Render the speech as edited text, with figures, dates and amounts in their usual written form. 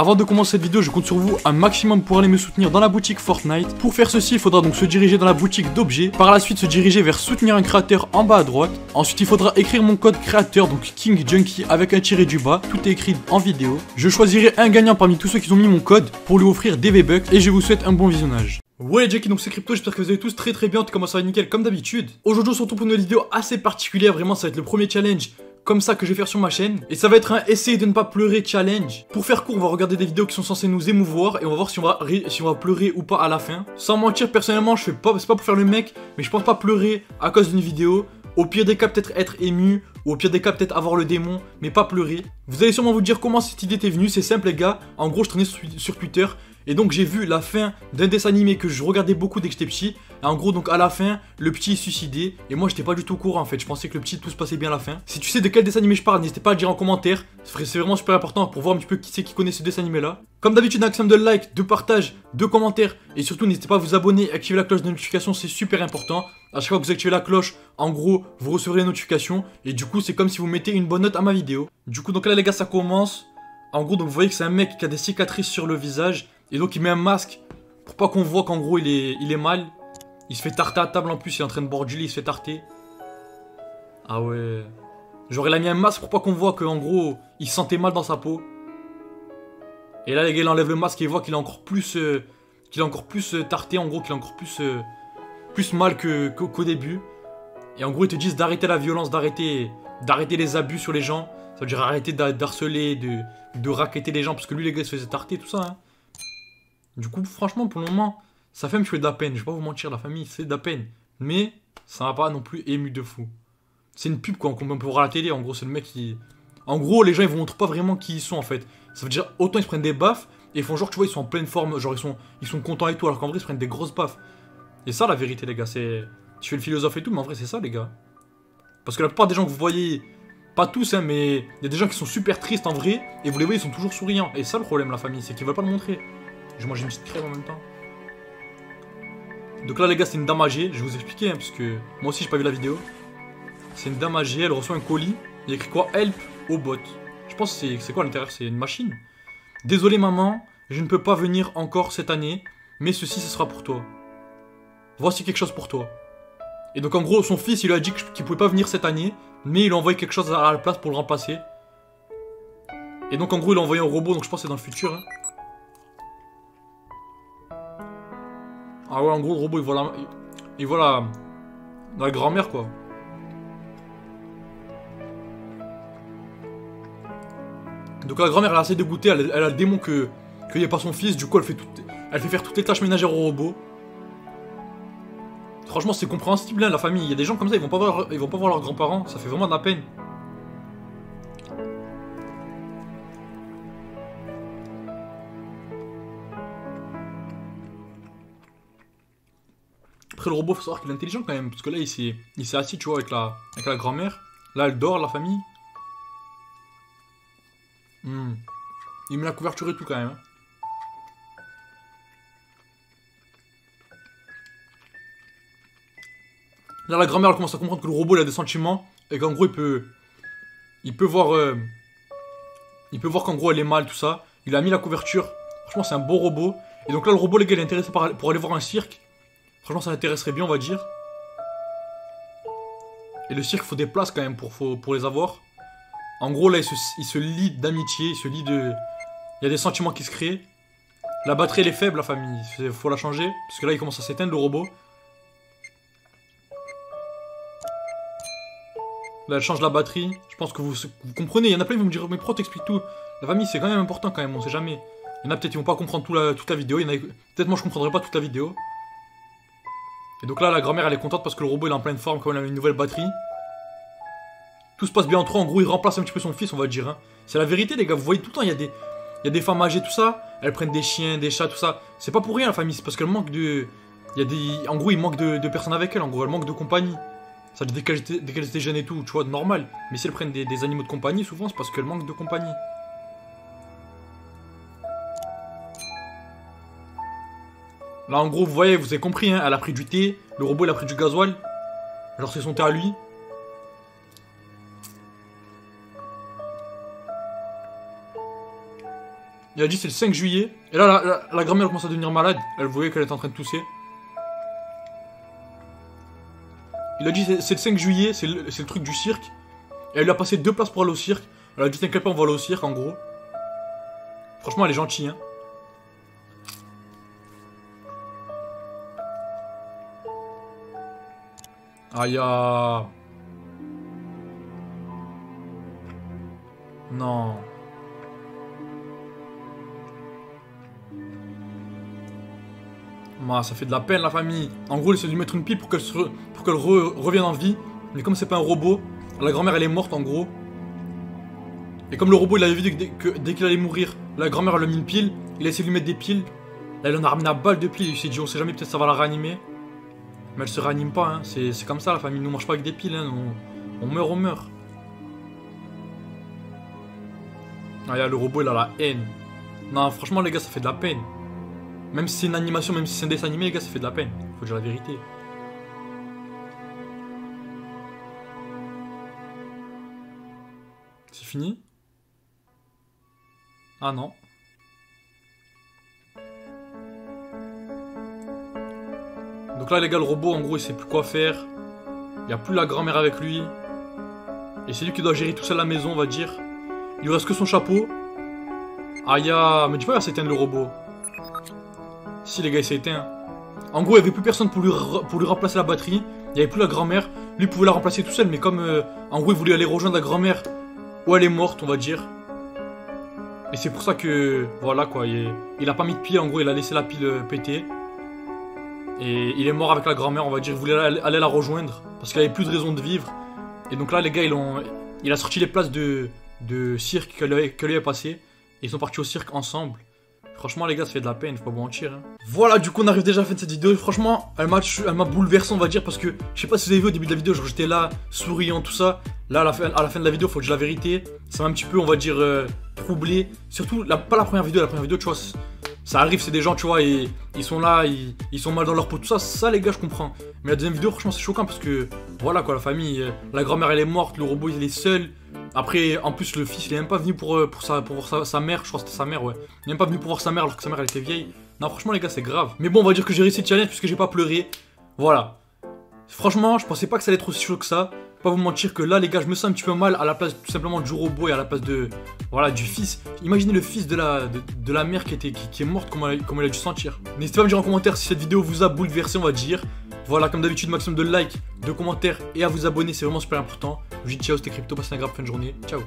Avant de commencer cette vidéo, je compte sur vous un maximum pour aller me soutenir dans la boutique Fortnite. Pour faire ceci, il faudra donc se diriger dans la boutique d'objets. Par la suite, se diriger vers soutenir un créateur en bas à droite. Ensuite, il faudra écrire mon code créateur, donc King Junkie avec un tiré du bas. Tout est écrit en vidéo. Je choisirai un gagnant parmi tous ceux qui ont mis mon code pour lui offrir des V-Bucks et je vous souhaite un bon visionnage. Ouais Jackie, donc c'est Crypto, j'espère que vous allez tous très bien, tout commence à nickel comme d'habitude. Aujourd'hui on se retrouve pour une vidéo assez particulière, vraiment ça va être le premier challenge comme ça que je vais faire sur ma chaîne. Et ça va être un essayer de ne pas pleurer challenge. Pour faire court, on va regarder des vidéos qui sont censées nous émouvoir et on va voir si on va pleurer ou pas à la fin. Sans mentir, personnellement, c'est pas pour faire le mec, mais je pense pas pleurer à cause d'une vidéo. Au pire des cas, peut-être être ému, ou au pire des cas, peut-être avoir le démon, mais pas pleurer. Vous allez sûrement vous dire comment cette idée était venue, c'est simple les gars. En gros, je traînais sur Twitter, et donc j'ai vu la fin d'un dessin animé que je regardais beaucoup dès que j'étais petit. Et en gros, donc à la fin, le petit est suicidé, et moi j'étais pas du tout au courant en fait, je pensais que le petit tout se passait bien à la fin. Si tu sais de quel dessin animé je parle, n'hésitez pas à le dire en commentaire, c'est vraiment super important pour voir un petit peu qui c'est qui connaît ce dessin animé là. Comme d'habitude, un maximum de likes, de partage, de commentaires, et surtout n'hésitez pas à vous abonner et activer la cloche de notification, c'est super important. À chaque fois que vous activez la cloche, en gros, vous recevrez les notifications, et du coup c'est comme si vous mettez une bonne note à ma vidéo. Du coup donc là les gars ça commence. En gros donc vous voyez que c'est un mec qui a des cicatrices sur le visage, et donc il met un masque pour pas qu'on voit qu'en gros il est mal. Il se fait tarter à table en plus, il est en train de boire du lait, il se fait tarter. Ah ouais. Genre il a mis un masque pour pas qu'on voit qu'en gros il se sentait mal dans sa peau. Et là les gars il enlève le masque et il voit qu'il est encore plus tarté, en gros qu'il est encore plus mal qu'au début. Et en gros ils te disent d'arrêter la violence, d'arrêter les abus sur les gens. Ça veut dire arrêter d'harceler, de racketter les gens, parce que lui les gars il se faisait tarter tout ça hein. Du coup franchement pour le moment ça fait me tuer de la peine, je vais pas vous mentir, la famille c'est de la peine. Mais ça m'a pas non plus ému de fou. C'est une pub quoi, qu'on peut voir à la télé, en gros c'est le mec qui... En gros les gens ils vous montrent pas vraiment qui ils sont en fait. Ça veut dire autant ils se prennent des baffes, et ils font genre tu vois ils sont en pleine forme, genre ils sont contents et tout, alors qu'en vrai ils se prennent des grosses baffes. Et ça la vérité les gars, c'est... Je fais le philosophe et tout, mais en vrai c'est ça les gars. Parce que la plupart des gens que vous voyez, pas tous hein, mais il y a des gens qui sont super tristes en vrai, et vous les voyez ils sont toujours souriants. Et ça le problème la famille, c'est qu'ils veulent pas le montrer. Je mange une petite crème en même temps. Donc là les gars c'est une dame âgée, je vais vous expliquer hein, parce que moi aussi j'ai pas vu la vidéo. C'est une dame âgée, elle reçoit un colis, il y a écrit quoi? Help au bot. Je pense que c'est quoi à l'intérieur, c'est une machine. Désolé maman, je ne peux pas venir encore cette année, mais ceci ce sera pour toi. Voici quelque chose pour toi. Et donc en gros son fils il lui a dit qu'il pouvait pas venir cette année, mais il lui a envoyé quelque chose à la place pour le remplacer. Et donc en gros il a envoyé un robot, donc je pense que c'est dans le futur hein. Ah ouais, en gros, le robot, il voit la grand-mère, quoi. Donc la grand-mère, elle est assez dégoûtée, elle a le démon qu'il n'y ait pas son fils, du coup, elle fait faire toutes les tâches ménagères au robot. Franchement, c'est compréhensible, hein, la famille. Il y a des gens comme ça, ils vont pas voir leurs grands-parents, ça fait vraiment de la peine. Après le robot faut savoir qu'il est intelligent quand même, parce que là il s'est assis tu vois avec la grand-mère. Là elle dort la famille. Il met la couverture et tout quand même hein. Là la grand-mère elle commence à comprendre que le robot il a des sentiments, et qu'en gros il peut voir qu'en gros elle est mal tout ça. Il a mis la couverture, franchement c'est un beau robot. Et donc là le robot les gars il est intéressé pour aller voir un cirque. Franchement ça l'intéresserait bien on va dire. Et le cirque faut des places quand même pour les avoir. En gros là il se lie d'amitié, il se lie de... Il y a des sentiments qui se créent. La batterie elle est faible la famille, faut la changer. Parce que là il commence à s'éteindre le robot. Là elle change la batterie. Je pense que vous comprenez, il y en a plein qui vont me dire mais pro t'expliques tout. La famille c'est quand même important quand même, on sait jamais. Il y en a peut-être qui vont pas comprendre toute la vidéo, peut-être moi je comprendrai pas toute la vidéo. Et donc là la grand-mère elle est contente parce que le robot il est en pleine forme, quand il a une nouvelle batterie. Tout se passe bien entre eux, en gros il remplace un petit peu son fils on va dire hein. C'est la vérité les gars, vous voyez tout le temps il y a des femmes âgées tout ça, elles prennent des chiens, des chats tout ça. C'est pas pour rien la famille, c'est parce qu'elle manque de... En gros il manque de personnes avec elle, en gros elle manque de compagnie. Ça dès qu'elles étaient jeunes et tout, tu vois, normal. Mais si elles prennent des animaux de compagnie, souvent c'est parce qu'elles manquent de compagnie. Là en gros vous voyez, vous avez compris hein, elle a pris du thé, le robot il a pris du gasoil. Genre c'est son thé à lui. Il a dit c'est le 5 juillet. Et là, la grand-mère commence à devenir malade. Elle voyait qu'elle était en train de tousser. Il a dit c'est le 5 juillet, c'est le truc du cirque. Et elle lui a passé 2 places pour aller au cirque. Elle a dit t'inquiète pas, on va aller au cirque en gros. Franchement, elle est gentille, hein. Aïe. Non. Ça fait de la peine la famille. En gros, il essaie de lui mettre une pipe pour qu'elle revienne en vie. Mais comme c'est pas un robot, la grand-mère elle est morte en gros. Et comme le robot il avait vu que dès qu'il allait mourir, la grand-mère elle a mis une pile. Il a essayé de lui mettre des piles. Là il en a ramené à balle de piles. Il s'est dit on sait jamais, peut-être ça va la réanimer. Mais elle se réanime pas, hein. C'est comme ça la famille. Nous on mange pas avec des piles, hein. On meurt, on meurt. Ah, le robot il a la haine. Non, franchement les gars, ça fait de la peine. Même si c'est une animation, même si c'est un dessin animé, les gars, ça fait de la peine. Faut dire la vérité. C'est fini? Ah non. Donc là les gars, le robot en gros il sait plus quoi faire. Il n'y a plus la grand-mère avec lui. Et c'est lui qui doit gérer tout seul la maison, on va dire. Il lui reste que son chapeau. Aïe, mais tu vois, il va s'éteindre le robot. Si les gars, il s'est éteint. En gros, il n'y avait plus personne pour lui remplacer la batterie. Il n'y avait plus la grand-mère. Lui pouvait la remplacer tout seul, mais comme en gros il voulait aller rejoindre la grand-mère où elle est morte, on va dire. Et c'est pour ça que voilà quoi, il a pas mis de pile, en gros il a laissé la pile péter. Et il est mort avec la grand-mère, on va dire. Il voulait aller la rejoindre parce qu'il avait plus de raison de vivre. Et donc là les gars, il a sorti les places de cirque que lui a passé. Et ils sont partis au cirque ensemble. Franchement les gars, ça fait de la peine, faut pas vous mentir, hein. Voilà, du coup on arrive déjà à la fin de cette vidéo. Franchement, elle m'a bouleversé, on va dire, parce que je sais pas si vous avez vu au début de la vidéo, genre j'étais là, souriant, tout ça. Là, à la fin de la vidéo, faut que je dise la vérité. Ça m'a un petit peu, on va dire, troublé. Surtout, pas la première vidéo, tu vois, ça arrive, c'est des gens, tu vois, et ils sont là, ils sont mal dans leur peau, tout ça. Ça, les gars, je comprends. Mais la deuxième vidéo, franchement, c'est choquant parce que, voilà quoi, la famille, la grand-mère elle est morte, le robot il est seul. Après, en plus, le fils il est même pas venu pour voir sa mère, je crois que c'était sa mère, ouais. Il est même pas venu pour voir sa mère alors que sa mère elle était vieille. Non, franchement, les gars, c'est grave. Mais bon, on va dire que j'ai réussi le challenge puisque j'ai pas pleuré. Voilà. Franchement, je pensais pas que ça allait être aussi chaud que ça. Pas vous mentir que là, les gars, je me sens un petit peu mal à la place tout simplement du robot et à la place de. Voilà, du fils. Imaginez le fils de la mère qui est morte, comment elle a dû se sentir. N'hésitez pas à me dire en commentaire si cette vidéo vous a bouleversé, on va dire. Voilà, comme d'habitude, maximum de likes, de commentaires et à vous abonner, c'est vraiment super important. Je vous dis ciao, c'était Crypto, passez une agréable fin de journée. Ciao.